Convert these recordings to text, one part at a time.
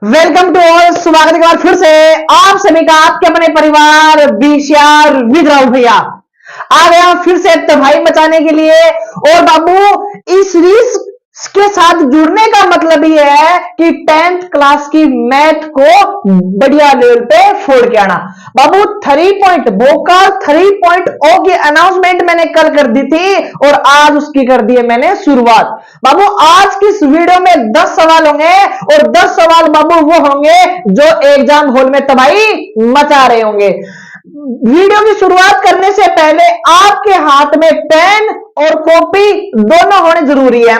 Welcome to all. स्वागत है एक बार फिर से आप सभी का आपके अपने परिवार बीसीआर विद राहुल भैया आ गया फिर से तबाही मचाने के लिए। और बाबू इस सीरीज के साथ जुड़ने का मतलब ये है कि 10th क्लास की मैथ को बढ़िया लेवल पे फोड़ के आना। बाबू 3.0 की अनाउंसमेंट मैंने कल कर दी थी और आज उसकी कर दी है मैंने शुरुआत। बाबू आज की इस वीडियो में 10 सवाल होंगे और 10 सवाल बाबू वो होंगे जो एग्जाम हॉल में तबाही मचा रहे होंगे। वीडियो की शुरुआत करने से पहले आपके हाथ में पेन और कॉपी दोनों होने जरूरी है।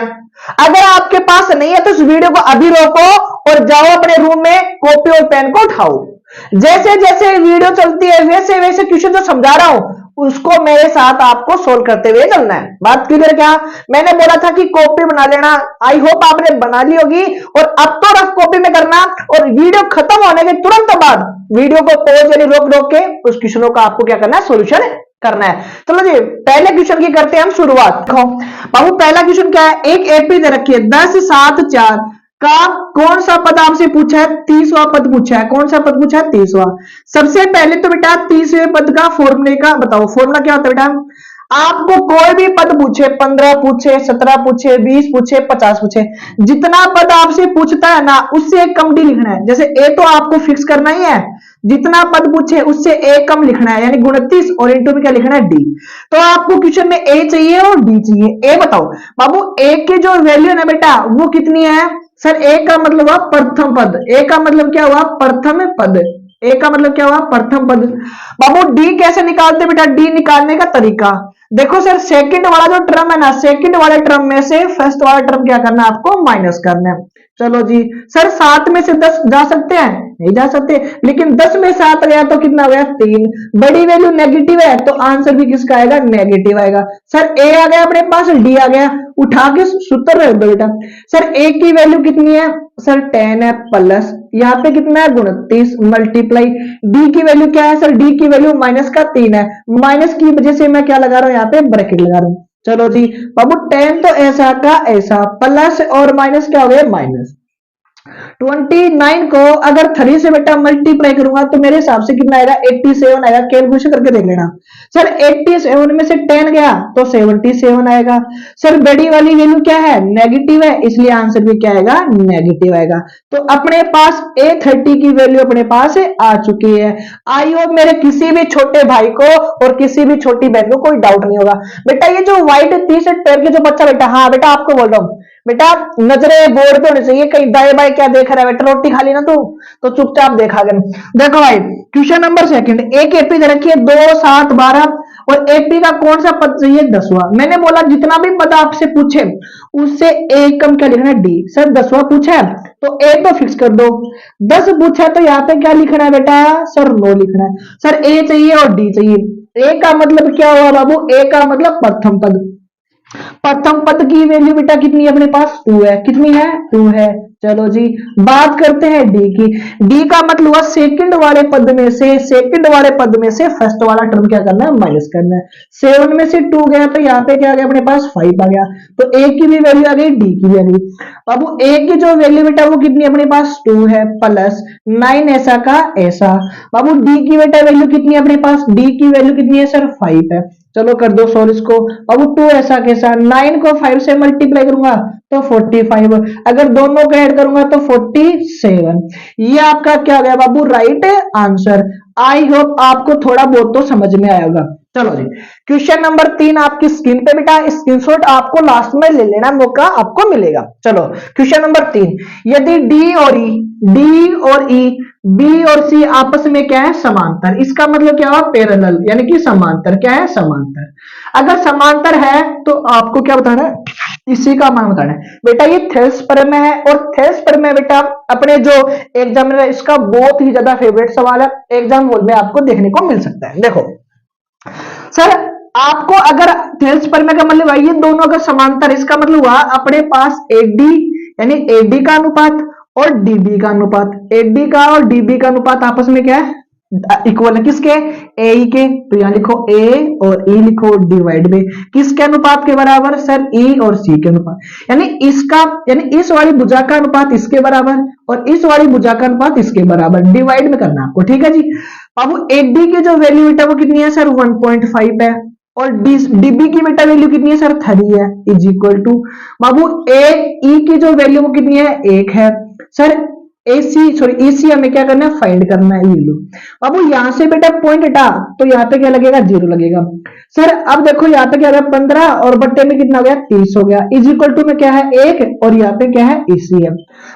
अगर आपके पास नहीं है तो इस वीडियो को अभी रोको और जाओ अपने रूम में कॉपी और पेन को उठाओ। जैसे जैसे वीडियो चलती है वैसे वैसे क्वेश्चन जो समझा रहा हूं उसको मेरे साथ आपको सोल्व करते हुए चलना है। बात क्लियर? क्या मैंने बोला था कि कॉपी बना लेना, आई होप आपने बना ली होगी। और अब तो रफ कॉपी में करना और वीडियो खत्म होने के तुरंत बाद वीडियो को पॉज यानी रोक रोक के उस क्वेश्चनों का आपको क्या करना है, सोल्यूशन करना है। चलो जी पहले क्वेश्चन की करते हैं हम शुरुआत। बाबू पहला क्वेश्चन क्या है, एक एपी दे रखी है 10 7 4 का कौन सा पद आपसे पूछा है, 30वां पद पूछा है। कौन सा पद पूछा है? 30वां। सबसे पहले तो बेटा 30वें पद का फॉर्मूले का बताओ। फॉर्मूला क्या होता है बेटा? आपको कोई भी पद पूछे, 15 पूछे, 17 पूछे, 20 पूछे, 50 पूछे, जितना पद आपसे पूछता है ना उससे एक कम डी लिखना है। जैसे ए तो आपको फिक्स करना ही है, जितना पद पूछे उससे एक कम लिखना है, यानी 29 और इंटू में क्या लिखना है? डी। तो आपको क्वेश्चन में ए चाहिए और डी चाहिए। ए बताओ बाबू, ए की जो वैल्यू है ना बेटा वो कितनी है? सर ए का मतलब हुआ प्रथम पद। ए का मतलब क्या हुआ? प्रथम पद। ए का मतलब क्या हुआ? प्रथम पद। बाबू डी कैसे निकालते बेटा? डी निकालने का तरीका देखो सर, सेकंड वाला जो टर्म है ना, सेकंड वाले टर्म में से फर्स्ट वाला टर्म क्या करना है आपको? माइनस करना है। चलो जी सर 7 में से 10 जा सकते हैं? नहीं जा सकते, लेकिन 10 में 7 गया तो कितना हो गया? 3। बड़ी वैल्यू नेगेटिव है तो आंसर भी किसका आएगा? नेगेटिव आएगा। सर ए आ गया अपने पास, डी आ गया, उठा के सूत्र रख दो बेटा। सर ए की वैल्यू कितनी है? सर 10 है, प्लस यहाँ पे कितना है? 29 मल्टीप्लाई डी की वैल्यू क्या है? सर डी की वैल्यू माइनस का 3 है, माइनस की वजह से मैं क्या लगा रहा हूं यहाँ पे? ब्रैकेट लगा रहा हूं। चलो जी बाबू 10 तो ऐसा का ऐसा, प्लस और माइनस क्या हो गया? माइनस। 29 को अगर 3 से बेटा मल्टीप्लाई करूंगा तो मेरे हिसाब से कितना आएगा? 87 आएगा। कैलकुलेशन करके देख लेना। सर 87 में से 10 गया तो 77 आएगा। सर बड़ी वाली वैल्यू क्या है? नेगेटिव है, इसलिए आंसर भी क्या आएगा? नेगेटिव आएगा। तो अपने पास A30 की वैल्यू अपने पास आ चुकी है। आई होप मेरे किसी भी छोटे भाई को और किसी भी छोटी बहन को कोई डाउट नहीं होगा। बेटा ये जो व्हाइट टी शर्ट पहन के जो बच्चा बेटा, हाँ बेटा आपको बोल रहा हूं बेटा, नजरें बोर्ड पे होनी चाहिए। कहीं दाएं बाएं क्या देख रहा है बेटा? रोटी खा ली ना तू तो चुपचाप देखा कर। देखो भाई क्वेश्चन नंबर सेकंड, एक एपी दे रखी है 2 7 12 और एपी का कौन सा पद चाहिए? 10वां। मैंने बोला जितना भी पद आपसे पूछे उससे एक कम क्या लिखना है? डी। सर 10वां पूछा है तो ए तो फिक्स कर दो। 10 पूछा है तो यहाँ पे क्या लिखना है बेटा? सर 9 लिखना है। सर ए चाहिए और डी चाहिए। ए का मतलब क्या हुआ बाबू? ए का मतलब प्रथम पद। प्रथम पद की वैल्यू बेटा कितनी है अपने पास? 2 है। कितनी है? 2 है। चलो जी बात करते हैं डी की। डी का मतलब हुआ सेकंड वाले पद में से, सेकंड वाले पद में से फर्स्ट वाला टर्म क्या करना है? माइनस करना है। 7 में से 2 गया तो यहाँ पे क्या आ गया अपने पास? 5 आ गया। तो ए की भी वैल्यू आ गई, डी की भी आ गई। बाबू ए की जो वैल्यू बेटा वो कितनी अपने पास? 2 है, प्लस 9 ऐसा का ऐसा। बाबू डी की बेटा वैल्यू कितनी है अपने पास? डी की वैल्यू कितनी है? सर 5 है। चलो कर दो सॉल्व इसको। अब 2 ऐसा कैसा, 9 को 5 से मल्टीप्लाई करूंगा तो 45, अगर दोनों को ऐड करूंगा तो 47। ये आपका क्या हो गया बाबू? Right answer. आई होप आपको थोड़ा बहुत तो समझ में आया होगा। चलो जी क्वेश्चन नंबर 3 आपकी स्क्रीन पे बेटा, स्क्रीनशॉट आपको लास्ट में ले लेना, मौका आपको मिलेगा। चलो क्वेश्चन नंबर 3, यदि डी और ई बी और सी आपस में क्या है? समांतर। इसका मतलब क्या हुआ? पैरेलल, यानी कि समांतर। क्या है? समांतर। अगर समांतर है तो आपको क्या बताना है? इसी का मान बताना है बेटा। ये थेल्स प्रमेय है और थेल्स प्रमेय बेटा अपने जो एग्जामिनर है इसका बहुत ही ज्यादा फेवरेट सवाल है, एग्जाम हॉल में आपको देखने को मिल सकता है। देखो सर आपको अगर थेल्स प्रमेय का मतलब है ये दोनों अगर समांतर, इसका मतलब हुआ अपने पास एडी यानी एडी का अनुपात और डीबी का अनुपात। एडी का और डीबी का अनुपात आपस में क्या है? इक्वल है किसके, ए ई के, तो यहां लिखो ए और ई लिखो डिवाइड में किसके अनुपात के बराबर, सर ई और सी के अनुपात, यानी इसका यानी इस वाली भुजा का अनुपात इसके बराबर और इस वाली भुजा का अनुपात इसके बराबर, डिवाइड में करना आपको, ठीक है जी। बाबू एडी की जो वैल्यू बेटा वो कितनी है सर 1.5 है और डीबी की बेटा वैल्यू कितनी है सर 3 है, इज इक्वल टू बाबू ए ई की जो वैल्यू वो कितनी है 1 है सर, ईसी हमें क्या करना है फाइंड करना है, ये लो बाबू यहां से बेटा पॉइंट हटा तो यहाँ पे क्या लगेगा 0 लगेगा सर। अब देखो यहाँ पे क्या है 15 और बट्टे में कितना हो गया 30 हो गया, इज इक्वल टू में क्या है 1 और यहाँ पे क्या है ईसी है।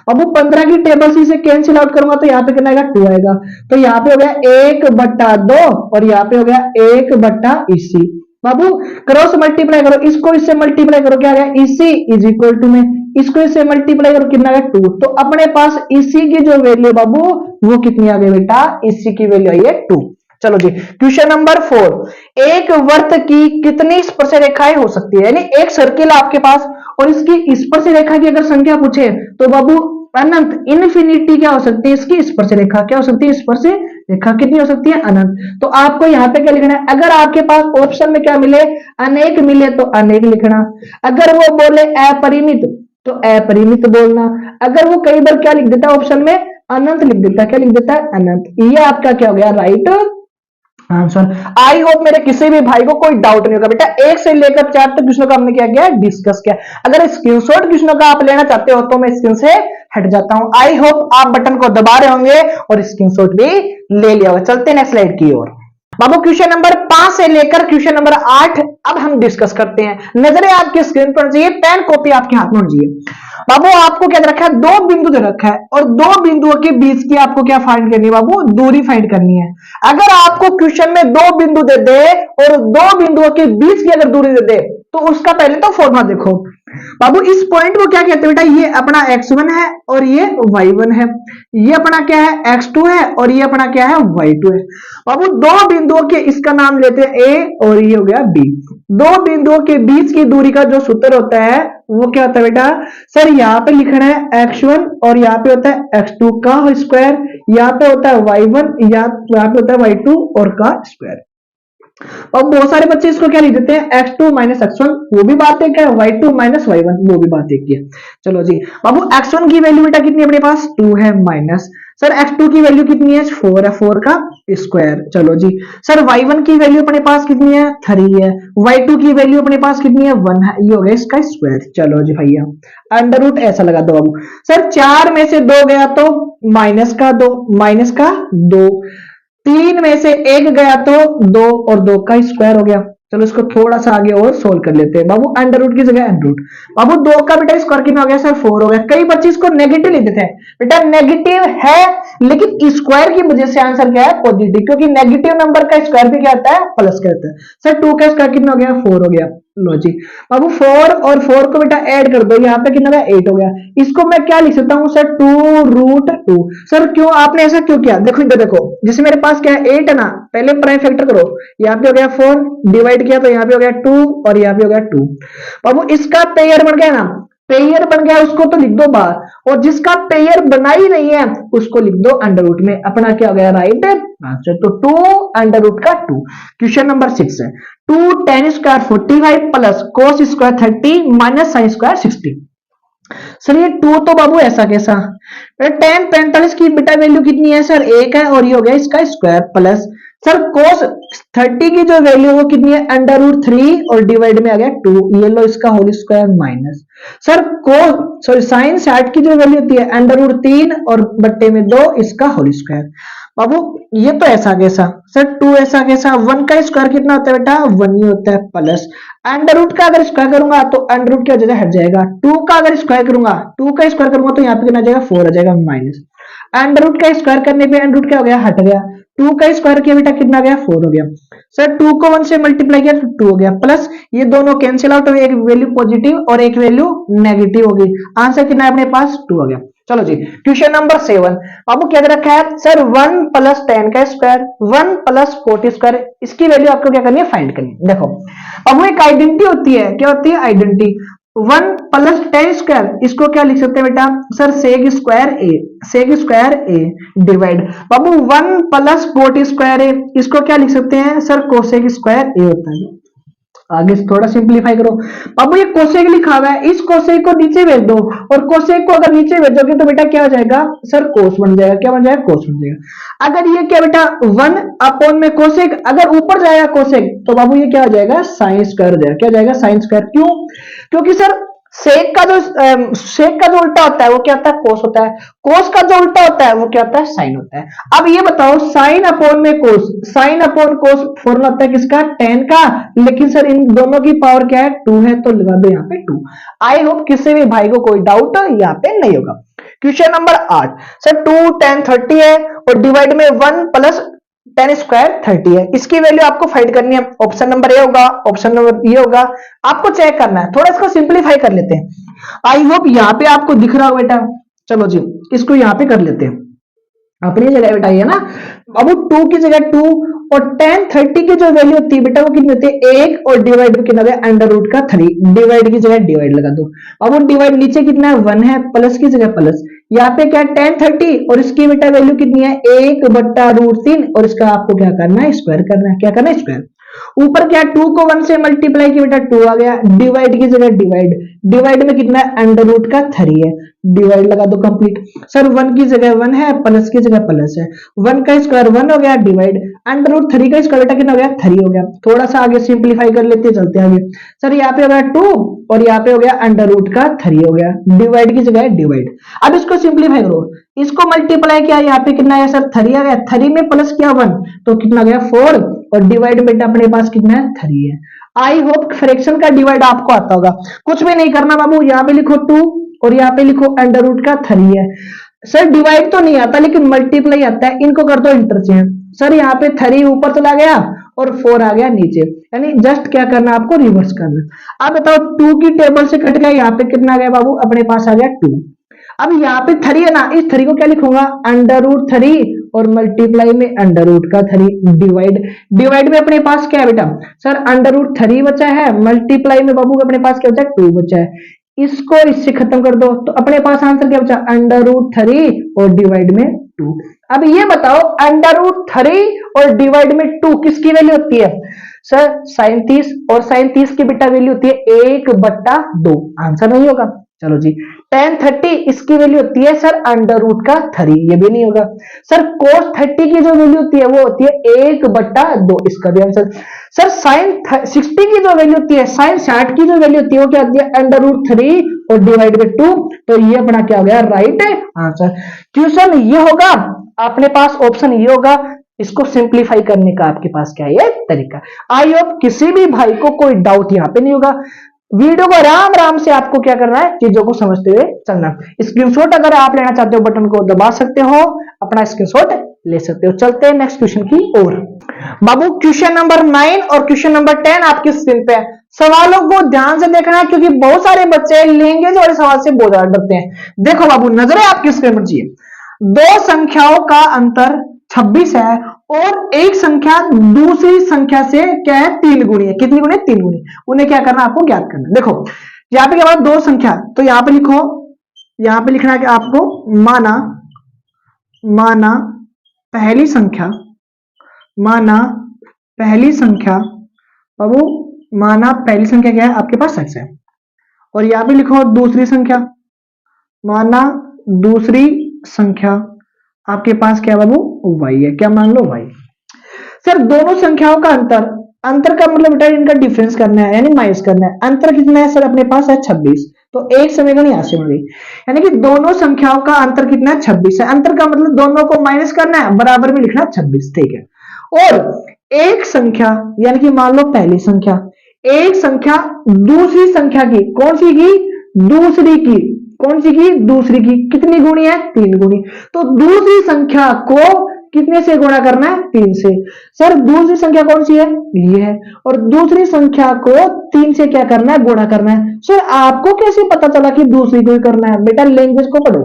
बाबू 15 की टेबल सी से कैंसिल आउट करूंगा तो यहाँ पे कितना आएगा 2 आएगा, तो यहाँ पे हो गया 1/2 और यहाँ पे हो गया 1 ईसी। बाबू क्रॉस मल्टीप्लाई करो, इसको इससे मल्टीप्लाई करो क्या आ गया इसी इज इक्वल टू में इसको इससे मल्टीप्लाई करो कितना आ गया 2, तो अपने पास इसी की जो वैल्यू बाबू वो कितनी आ गई बेटा, इसी की वैल्यू आई है 2। चलो जी क्वेश्चन नंबर 4, एक वर्त की कितनी स्पर्श रेखाएं हो सकती है, यानी एक सर्किल आपके पास और इसकी स्पर्श रेखा की अगर संख्या पूछे तो बाबू अनंत इनफिनिटी क्या हो सकती है, इसकी स्पर्श रेखा क्या हो सकती है, स्पर्श रेखा कितनी हो सकती है अनंत। तो आपको यहाँ पे क्या लिखना है, अगर आपके पास ऑप्शन में क्या मिले अनेक मिले तो अनेक लिखना, अगर वो बोले अपरिमित तो अपरिमित बोलना, अगर वो कई बार क्या लिख देता है ऑप्शन में अनंत लिख देता है, क्या लिख देता है अनंत, ये आपका क्या हो गया राइट आंसर। आई होप मेरे किसी भी भाई को कोई डाउट नहीं होगा बेटा, 1 से लेकर 4 तक क्वेश्चनों का हमने क्या किया डिस्कस किया। अगर स्क्रीनशॉट क्वेश्चनों का आप लेना चाहते हो तो मैं स्क्रीन से हट जाता हूं। आई होप आप बटन को दबा रहे होंगे और स्क्रीनशॉट भी ले लिया होगा। चलते हैं नेक्स्ट स्लाइड की ओर। बाबू क्वेश्चन नंबर 5 से लेकर क्वेश्चन नंबर 8 अब हम डिस्कस करते हैं। नजरें आपके स्क्रीन पर चाहिए, पेन कॉपी आपके हाथ में होनी चाहिए। बाबू आपको क्या दे रखा है, 2 बिंदु दे रखा है और 2 बिंदुओं के बीच की आपको क्या फाइंड करनी है बाबू, दूरी फाइंड करनी है। अगर आपको क्वेश्चन में 2 बिंदु दे दे और 2 बिंदुओं के बीच की अगर दूरी दे दे तो उसका पहले तो फॉर्मूला देखो बाबू। इस पॉइंट को क्या कहते हैं बेटा, ये अपना x1 है और ये y1 है, ये अपना क्या है x2 है और ये अपना क्या है y2 है। बाबू 2 बिंदुओं के इसका नाम लेते हैं a और ये हो गया b। 2 बिंदुओं के बीच की दूरी का जो सूत्र होता है वो क्या होता है बेटा, सर यहाँ पे लिखना है x1 और यहाँ पे होता है x2 का स्क्वायर, यहाँ पे होता है y1, यहाँ पे होता है y2 और का स्क्वायर। और बहुत सारे बच्चे इसको क्या लिख देते हैं x2 माइनस x1, वो भी बात एक है, y2 माइनस y1 वो भी बात एक है। चलो जी बाबू x1 की वैल्यू बेटा कितनी है अपने पास 2 है माइनस, सर x2 की वैल्यू कितनी है 4 है, 4 का स्क्वायर। चलो जी सर y1 की वैल्यू अपने पास कितनी है 3 है, y2 की वैल्यू अपने पास कितनी है 1 है, ये हो गया इसका स्क्वायर। चलो जी भैया अंडर रूट ऐसा लगा दो बाबू। सर 4 में से 2 गया तो माइनस का 2, 3 में से 1 गया तो 2 और 2 का स्क्वायर हो गया। चलो इसको थोड़ा सा आगे और सोल्व कर लेते हैं बाबू, अंडर रूट की जगह अंडर रूट। बाबू 2 का बेटा स्क्वायर कितना हो गया सर 4 हो गया। कई बच्चे इसको नेगेटिव लिख देते हैं, बेटा नेगेटिव है लेकिन स्क्वायर की वजह से आंसर क्या है पॉजिटिव, क्योंकि नेगेटिव नंबर का स्क्वायर भी क्या आता है प्लस का आता है। सर 2 का स्क्वायर कितना हो गया 4 हो गया। लो जी बाबू 4 और 4 को बेटा ऐड कर दो, यहाँ पे कितना गया 8 हो गया। इसको मैं क्या लिख सकता हूँ सर 2√2। सर क्यों आपने ऐसा क्यों किया, देखो इधर देखो, जैसे मेरे पास क्या है 8 है ना, पहले प्राइम फैक्टर करो, यहाँ पे हो गया 4 डिवाइड किया तो यहाँ पे हो गया 2 और यहाँ पे हो गया 2। बाबू इसका पेयर बन गया ना, पेयर बन गया उसको तो लिख दो बाहर, और जिसका पेयर बना ही नहीं है उसको लिख दो अंडर रूट में, अपना क्या हो गया राइट आंसर। तो 2 अंडर रूट का 2। क्वेश्चन नंबर 6 है 2 tan square 45 plus cos square 30 minus sin square 60। Sir ये 2 तो बाबू ऐसा कैसा, tan 45 की बेटा वैल्यू कितनी है सर 1 है और ये हो गया इसका स्क्वायर प्लस सर cos 30 की जो वैल्यू वो कितनी है अंडर रूट 3 और डिवाइड में आ गया 2, ये लो इसका whole square minus sir sin 60 की जो वैल्यू होती है अंडर रूट 3 और बट्टे में 2 इसका होल स्क्वायर। बाबू ये तो ऐसा कैसा सर 2 ऐसा कैसा, 1 का स्क्वायर कितना होता है बेटा 1 ही होता है प्लस अंडर रूट का अगर स्क्वायर करूंगा तो अंडर रूट क्या हो जाएगा हट जाएगा, 2 का अगर स्क्वायर करूंगा 2 का स्क्वायर करूंगा तो यहाँ पे कितना आ जाएगा 4 आ जाएगा माइनस अंडर रूट का स्क्वायर करने पे अंडर रूट क्या हो गया हट गया, 2 का स्क्वायर किया बेटा कितना गया 4 हो गया। सर 2 को 1 से मल्टीप्लाई किया तो 2 हो गया प्लस ये दोनों कैंसिल आउट हुए, एक वैल्यू पॉजिटिव और एक वैल्यू नेगेटिव होगी, आंसर कितना है अपने पास 2 हो गया। चलो जी क्वेश्चन नंबर 7 बाबू क्या दे रखा है सर 1 प्लस 10 का स्क्वायर 1 प्लस 40 स्क्वायर, इसकी वैल्यू आपको क्या करनी है फाइंड करनी है। देखो बाबू एक आइडेंटिटी होती है, क्या होती है आइडेंटिटी, 1 + 10 स्क्वायर, इसको क्या लिख सकते हैं बेटा सर, सेक स्क्वायर ए डिवाइड बाबू 1 + 40 स्क्वायर ए, इसको क्या लिख सकते हैं सर, कोसेक स्क्वायर ए होता है। आगे से थोड़ा सिंप्लीफाई करो बाबू, ये कोसेक लिखा हुआ है, इस कोसेक को नीचे भेज दो, और कोसेक को अगर नीचे भेजोगे तो बेटा क्या हो जाएगा सर, कोस बन जाएगा। क्या बन जाएगा, कोस बन जाएगा। अगर ये क्या बेटा 1 में कोसेक, अगर ऊपर जाएगा कोसेक तो बाबू ये क्या हो जाएगा, साइन स्क्वायर हो जाएगा। क्या जाएगा, साइन स्क्वायर। क्यों, क्योंकि सर सेक का जो उल्टा होता है वो क्या होता है, कोस होता है। कोस का जो उल्टा होता है वो क्या होता है, साइन होता है। अब ये बताओ, साइन अपॉन में कोस, साइन अपॉन कोस फॉर्मूला होता है किसका, tan का। लेकिन सर इन दोनों की पावर क्या है, 2 है, तो लगा दो यहाँ पे 2। आई होप किसी भी भाई को कोई डाउट यहाँ पे नहीं होगा। क्वेश्चन नंबर 8, सर 2 tan 30 है और डिवाइड में 1 + 10 स्क्वायर 30 है। इसकी वैल्यू आपको फाइंड करनी है। ऑप्शन नंबर ए होगा, ऑप्शन नंबर बी होगा, आपको चेक करना है। थोड़ा इसको सिंप्लीफाई कर लेते हैं। आई होप यहाँ पे आपको दिख रहा हो बेटा। चलो जी, इसको यहाँ पे कर लेते हैं। अपनी जगह बेटा ये ना बाबू, 2 की जगह 2 और tan 30 की जो वैल्यू होती है बेटा वो कितनी होती है, 1 और डिवाइड में कितना है, √3। डिवाइड की जगह डिवाइड लगा दो। अब डिवाइड नीचे कितना है, 1 है, प्लस की जगह प्लस। यहाँ पे क्या tan 30 और इसकी बेटा वैल्यू कितनी है, 1/√3, और इसका आपको क्या करना है, स्क्वायर करना है। क्या करना है, स्क्वायर। ऊपर क्या 2 को 1 से मल्टीप्लाई किया बेटा 2 आ गया, डिवाइड की जगह डिवाइड, डिवाइड में कितना है, √3 है, डिवाइड लगा दो कंप्लीट। सर 1 की जगह 1 है, प्लस की जगह प्लस है, 1 का स्क्वायर 1 हो गया, डिवाइड √3 का स्क्वायर बेटा कितना हो गया, 3 हो गया। थोड़ा सा आगे सिंप्लीफाई कर लेते, चलते आगे। सर यहाँ पे हो गया 2 और यहाँ पे हो गया √3 हो गया, डिवाइड की जगह डिवाइड। अब इसको सिंप्लीफाई करो, इसको मल्टीप्लाई किया, यहाँ पे कितना है सर, 3 आ गया, 3 में प्लस किया 1 तो कितना गया 4, और डिवाइड बेटा अपने पास कितना है, 3 है। आई होप फ्रैक्शन का डिवाइड आपको आता होगा। कुछ भी नहीं करना बाबू, यहाँ पे लिखो 2 और यहाँ पे लिखो √3 है। सर डिवाइड तो नहीं आता लेकिन मल्टीप्लाई आता है, इनको कर दो इंटरचेंज। सर यहाँ पे 3 ऊपर चला गया और 4 आ गया नीचे, यानी जस्ट क्या करना आपको, रिवर्स करना। अब बताओ 2 की टेबल से कट गया, यहाँ पे कितना आ गया बाबू, अपने पास आ गया 2। अब यहाँ पे 3 है ना, इस 3 को क्या लिखूंगा, √3 और मल्टीप्लाई में √3 डिवाइड, डिवाइड में अपने पास क्या है बेटा सर, √3 बचा है, मल्टीप्लाई में बाबू अपने पास क्या बचा है, 2 बचा है। इसको इससे खत्म कर दो तो अपने पास आंसर क्या बचा, √3 और डिवाइड में 2। अब ये बताओ √3 और डिवाइड में 2 किसकी वैल्यू होती है सर, sin 30, और sin 30 की बेटा वैल्यू होती है 1/2। आंसर नहीं होगा। चलो जी, tan 30 इसकी वैल्यू होती है सर √3, ये भी नहीं होगा। सर cos 30 की जो वैल्यू होती है वो होती है 1/2, इसका भी आंसर। सर sin 60 की जो वैल्यू होती है, sin 60 की जो वैल्यू होती है वो क्या होती है, √3 और डिवाइड बाय 2, तो ये अपना क्या हो गया, राइट आंसर। क्वेश्चन ये होगा, अपने पास ऑप्शन ये होगा। इसको सिंप्लीफाई करने का आपके पास क्या है, ये तरीका। आई होप किसी भी भाई को कोई डाउट यहाँ पे नहीं होगा। वीडियो को आराम आराम से आपको क्या करना है, चीजों को समझते हुए चलना। स्क्रीनशॉट अगर आप लेना चाहते हो बटन को दबा सकते हो, अपना स्क्रीनशॉट ले सकते हो। चलते हैं नेक्स्ट क्वेश्चन की ओर। बाबू क्वेश्चन नंबर 9 और क्वेश्चन नंबर 10 आपकी स्क्रीन पे है। सवालों को ध्यान से देखना है क्योंकि बहुत सारे बच्चे लैंग्वेज वाले सवाल से बहुत ज्यादा डरते हैं। देखो बाबू, नजरें आपकी स्क्रीन पर चाहिए। दो संख्याओं का अंतर 26 है और एक संख्या दूसरी संख्या से क्या है, 3 गुणी है। कितनी गुणी है, 3 गुणी। उन्हें क्या करना, आपको ज्ञात करना। देखो यहाँ पे क्या बात, दो संख्या, तो यहाँ पे लिखो, यहाँ पे लिखना है कि आपको माना पहली संख्या, माना पहली संख्या बाबू, माना पहली संख्या क्या है आपके पास, x है। और यहाँ पे लिखो दूसरी संख्या, माना दूसरी संख्या आपके पास क्या बाबू, y है। क्या मान लो, y। सर दोनों संख्याओं का अंतर, अंतर का मतलब बेटा इनका डिफरेंस करना है, यानी माइनस करना है। अंतर कितना है सर, अपने पास है 26, तो एक समीकरण यहां से मिल गई, यानी कि दोनों संख्याओं का अंतर कितना है, 26 है। अंतर का मतलब दोनों को माइनस करना है, बराबर में लिखना 26, ठीक है। और एक संख्या, यानी कि मान लो पहली संख्या, एक संख्या दूसरी संख्या की, कौन सी की, दूसरी की, कौन सी की, दूसरी की, कितनी गुणी है, 3 गुणी। तो दूसरी संख्या को कितने से गुणा करना है, 3 से। सर दूसरी संख्या कौन सी है, ये है, और दूसरी संख्या को 3 से क्या करना है, गुणा करना है। सर आपको कैसे पता चला कि दूसरी को ही करना है, बेटा लैंग्वेज को पढ़ो।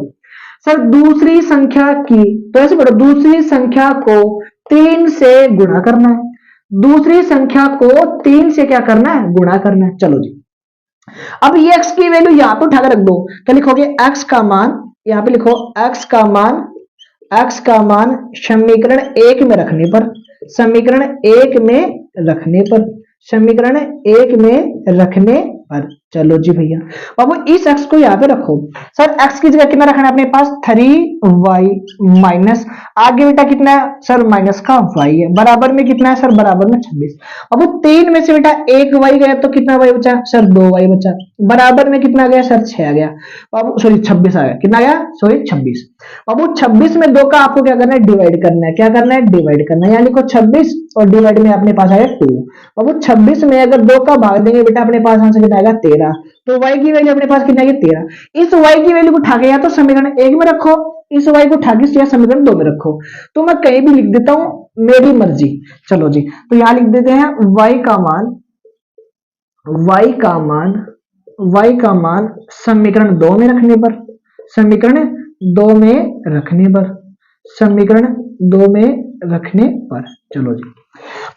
सर दूसरी संख्या की, तो ऐसे पढ़ो, दूसरी संख्या को 3 से गुणा करना है, दूसरी संख्या को 3 से क्या करना है, गुणा करना है। चलो जी, अब ये x की वैल्यू यहां पे उठाकर रख दो, क्या लिखोगे x का मान, यहां पे लिखो x का मान समीकरण एक में रखने पर, समीकरण एक में रखने पर, समीकरण एक में रखने पर। चलो जी भैया, बाबू इस x को यहां पे रखो। सर x की जगह कितना रखना है अपने पास, 3y माइनस, आगे बेटा कितना है सर, माइनस का y है, बराबर में कितना है सर, बराबर में 26। बाबू 3 में से बेटा एक y गया तो कितना y बचा सर, 2y बचा, बराबर में कितना गया सर, 6 आ गया। बाबू सॉरी 26 आ गया, कितना गया सॉरी 26। बाबू 26 में 2 का आपको क्या करना है, डिवाइड करना है, क्या करना है, डिवाइड करना है, यानी को 26 और डिवाइड में अपने पास आएगा 2। बाबू 26 में अगर 2 का भाग देंगे बेटा अपने पास आंसर कितना आएगा, 13। तो y की वैल्यू अपने पास कितना आएगी, 13। इस y की वैल्यू को उठा के या तो समीकरण एक में रखो, इस y को उठा के या समीकरण 2 में रखो, तो मैं कहीं भी लिख देता हूं, मेरी मर्जी। चलो जी, तो यहां लिख देते हैं y का मान, y का मान, y का मान समीकरण 2 में रखने पर, समीकरण 2 में रखने पर, समीकरण 2 में रखने पर। चलो जी,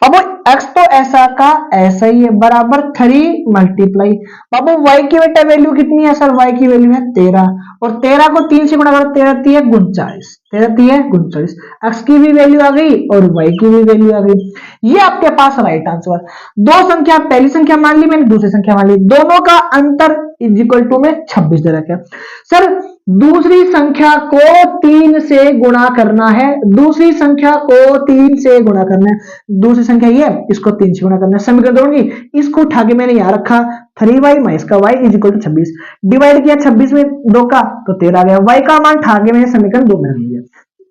बाबू x तो ऐसा का ऐसा ही है, बराबर 3 मल्टीप्लाई, बाबू y की बेटा वैल्यू कितनी है सर, y की वैल्यू है 13, और 13 को 3 से गुणा करो, 13 3 49, 13 3 49, x की भी वैल्यू आ गई और y की भी वैल्यू आ गई। ये आपके पास राइट आंसर। दो संख्या, पहली संख्या मान ली मैंने, दूसरी संख्या मान ली, दोनों का अंतर इज इक्वल टू में 26 दे रखा है। सर दूसरी संख्या को 3 से गुणा करना है, दूसरी संख्या को 3 से गुणा करना है, दूसरी संख्या ये, इसको 3 से गुणा करना है, समीकरण दोगे, इसको उठा के मैंने यहां रखा 3y माइनस का y is equal to 26, divide किया 26 में 2 का तो 13 आ गया, y का मान उठा के मैंने समीकरण 2 में रख दिया,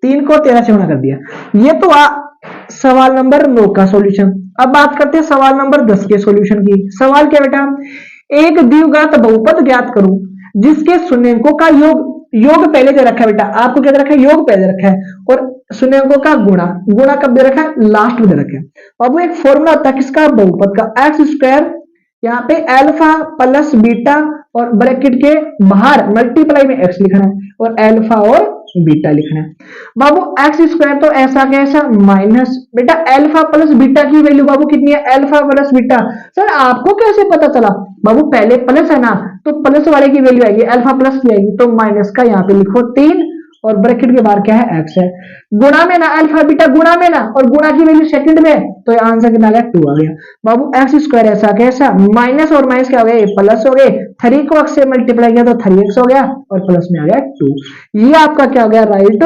3 को 13 से गुणा कर दिया। ये तो सवाल नंबर 9 का सॉल्यूशन। अब बात करते हैं सवाल नंबर 10 के सॉल्यूशन की। सवाल क्या बेटा, एक द्विघात बहुपद ज्ञात करूं जिसके शून्यंकों का योग पहले दे रखा है बेटा, आपको क्या दे रखा है, योग पहले दे रखा है, और शून्यंकों का गुणा कब दे रखा है, लास्ट में दे रखा है। अब एक फॉर्मूला होता है किसका, बहुपद का, एक्स स्क्वायर, यहाँ पे अल्फा प्लस बीटा और ब्रैकेट के बाहर मल्टीप्लाई में एक्स लिखना है और अल्फा और बीटा लिखना है। बाबू एक्स स्क्वायर तो ऐसा कैसा माइनस, बेटा अल्फा प्लस बीटा की वैल्यू बाबू कितनी है, अल्फा प्लस बीटा। सर आपको कैसे पता चला, बाबू पहले प्लस है ना, तो प्लस वाले की वैल्यू आएगी, अल्फा प्लस की आएगी, तो माइनस का यहाँ पे लिखो 3 और ब्रैकेट के बाहर क्या है, एक्स है, गुणा में ना, अल्फा बीटा गुणा में ना, और गुणा की वैल्यू सेकंड में, तो आंसर कितना आ गया, 2 आ गया। बाबू एक्स स्क्वायर ऐसा कैसा, माइनस और माइनस क्या हो गया, प्लस हो गए, 3 को एक्स से मल्टीप्लाई किया तो 3x हो गया और प्लस में आ गया 2। ये आपका क्या हो गया, राइट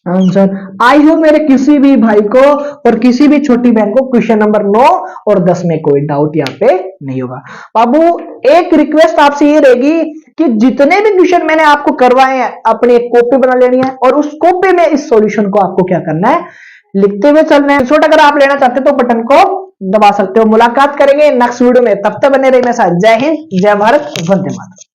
आंसर। आई होप मेरे किसी भी भाई को और किसी भी छोटी बहन को क्वेश्चन नंबर 9 और 10 में कोई डाउट यहाँ पे नहीं होगा। बाबू एक रिक्वेस्ट आपसे ये रहेगी कि जितने भी क्वेश्चन मैंने आपको करवाए हैं अपनी एक कॉपी बना लेनी है और उस कॉपी में इस सॉल्यूशन को आपको क्या करना है, लिखते हुए चलना है। छोटा अगर आप लेना चाहते हो तो बटन को दबा सकते हो। मुलाकात करेंगे नेक्स्ट वीडियो में, तब तक बने रहिए मेरे साथ। जय हिंद, जय भारत, वंदे मातरम।